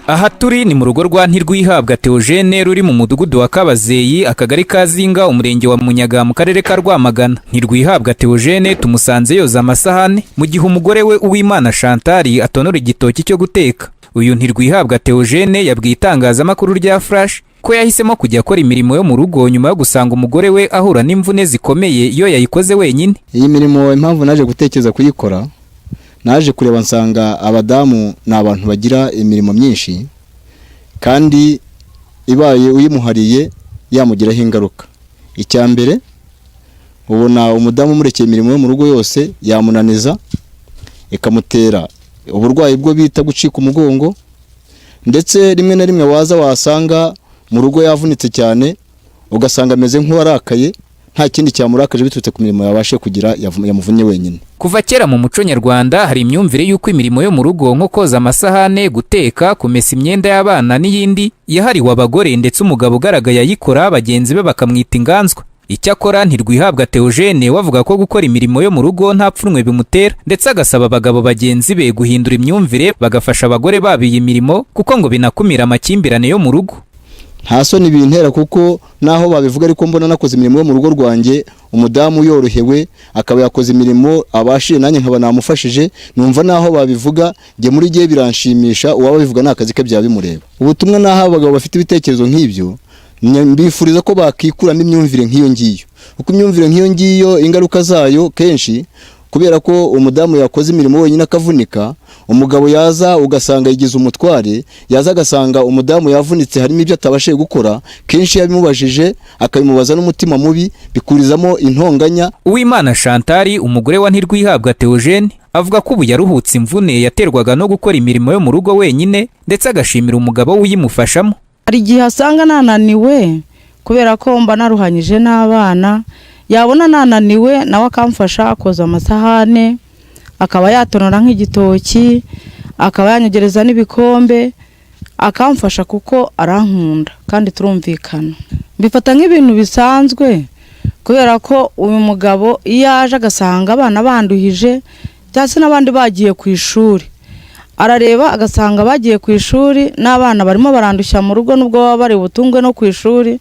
Aha turi ni mu rugo rwa Ntirwihabwa Theogene ruri mu mudugudu wa Kabazeyi, akagari ka Zinga, umurenge wa Munyaga, mu karere ka Rwamagana. Ntirwihabwa Theogene tumusanze yoza amasahani mu gihe umugore we Uwimana Chantal atonora igitoki cyo guteka. Uyu Ntirwihabwa Theogene yabwiye itangazamakuru rya Flash ko yahisemo kujya akora imirimo yo mu rugo nyuma yo gusanga umugore we ahura n'imvune zikomeye iyo yayikoze wenyine. Iyi mirimo impamvu naje gutekereza kuyikora, naje kureba nsanga abadamu ni abantu bagira imirimo myinshi kandi ibaye uyimuhariye yamugiraho ingaruka. Icya mbere, ubona umudamu murekeye imirimo yo mu rugo yose yamunaniza ikamutera uburwayi bwo bita gucika umugongo, ndetse rimwe na rimwe waza wasanga mu rugo yavunitse cyane ugasanga ameze nk'uwarakaye, nta kindi cyamurakaje biturutse ku mirimo yabashe kugira yamuvunnye wenyine. Kuva kera mu muco nyarwanda hari imyumvire y'uko imirimo yo mu rugo nko koza amasahane, guteka, kumesa imyenda y'abana n'iyindi yahariwe abagore, ndetse umugabo ugaragaye ayikora bagenzi be bakamwita inganzwa. Icyakora Ntirwihabwa Theogene wavuga ko gukora imirimo yo mu rugo nta pfunwe bimutera, ndetse agasaba abagabo bagenzi be guhindura imyumvire bagafasha abagore babo iyi mirimo kuko ngo binakumira amakimbirane yo mu rugo. Nta soni bintera kuko naho babivuga ariko mbona nakoze imirimo yo mu rugo rwanjye, umudamu yorohewe akaba yakoze imirimo abashije nanjye nkaba namufashije, numva naho babivuga nge muri gihe biranshimisha, uwaba bivuga n'akazi ke byaba bimureba. Ubutumwa naho abagabo bafite ibitekerezo nk'ibyo, mbifuriza ko bakikuramo imyumvire nk'iyo ngiyo, kuko imyumvire nk'iyo ngiyo ingaruka zayo kenshi, kubera ko umudamu yakoze imirimo wenyine akavunika, umugabo yaza ugasanga yigize umutware, yaza agasanga umudamu yavunitse harimo ibyo atabashije gukora, kenshi yabimubajije akabimubaza n'umutima mubi bikurizamo intonganya. Uwimana Chantal, umugore wa Ntirwihabwa Theogene, avuga ko ubu yaruhutse imvune yaterwaga no gukora imirimo yo mu rugo wenyine, ndetse agashimira umugabo uyimufashamo. Hari igihe asanga nananiwe kubera ko mba naruhanyije n'abana, yabona nananiwe nawe akamfasha koza amasahane, akaba yatonora nk'igitoki, akaba yanyegereza n'ibikombe, akamfasha kuko arankunda kandi turumvikana. Mbifata nk'ibintu bisanzwe kubera ko uyu mugabo iyo aje agasanga abana banduhije cyangwa n'abandi bagiye ku ishuri, arareba agasanga bagiye ku ishuri n'abana barimo barandushya mu rugo, nubwo baba bari butungwe no ku ishuri,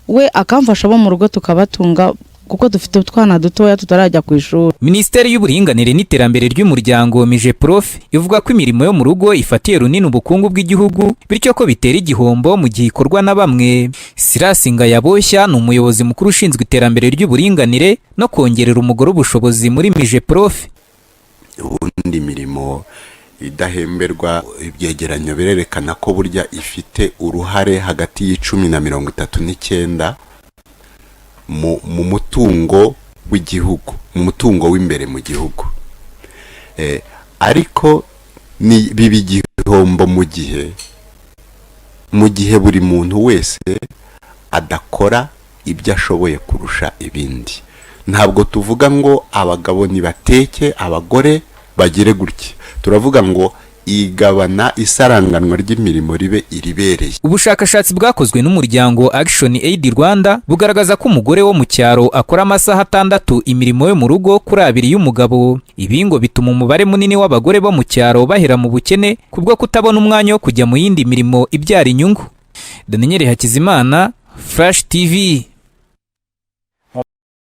we akamfasha bo mu rugo tukabatunga kuko dufite utwana dutoya tutarajya ku ishuri. Minisiteri y'Uburinganire n'Iterambere ry'Umuryango Migeprof ivuga ko imirimo yo mu rugo ifatiye runini ubukungu bw'igihugu, bityo ko bitera igihombo mu gihe ikorwa na bamwe. Silas Ngayaboshya ni umuyobozi mukuru ushinzwe iterambere ry'uburinganire no kongerera umugore ubushobozi muri Migeprof. Ubundi mirimo idahemberwa, ibyegeranyo birerekana ko burya ifite uruhare hagati y'10 na 39 mu mutungo w'igihugu, mu mutungo w'imbere mu gihugu. Ariko ni bibi igihombo mu gihe buri muntu wese adakora ibyo ashoboye kurusha ibindi. Ntabwo tuvuga ngo abagabo nibateke abagore bagire gutya, turavuga ngo igabana isaranganwa ry'imirimo ribe iribereye. Ubushakashatsi bwakozwe n'umuryango Action Aid Rwanda bugaragaza ko umugore wo mu cyaro akora amasaha 6 imirimo yo mu rugo kuri 2 y'umugabo. Ibi ngo bituma umubare munini w'abagore bo mu cyaro bahera mu bukene kubwo kutabona umwanya wo kujya mu yindi mirimo ibyara inyungu. Daniel Hakizimana, Flash TV.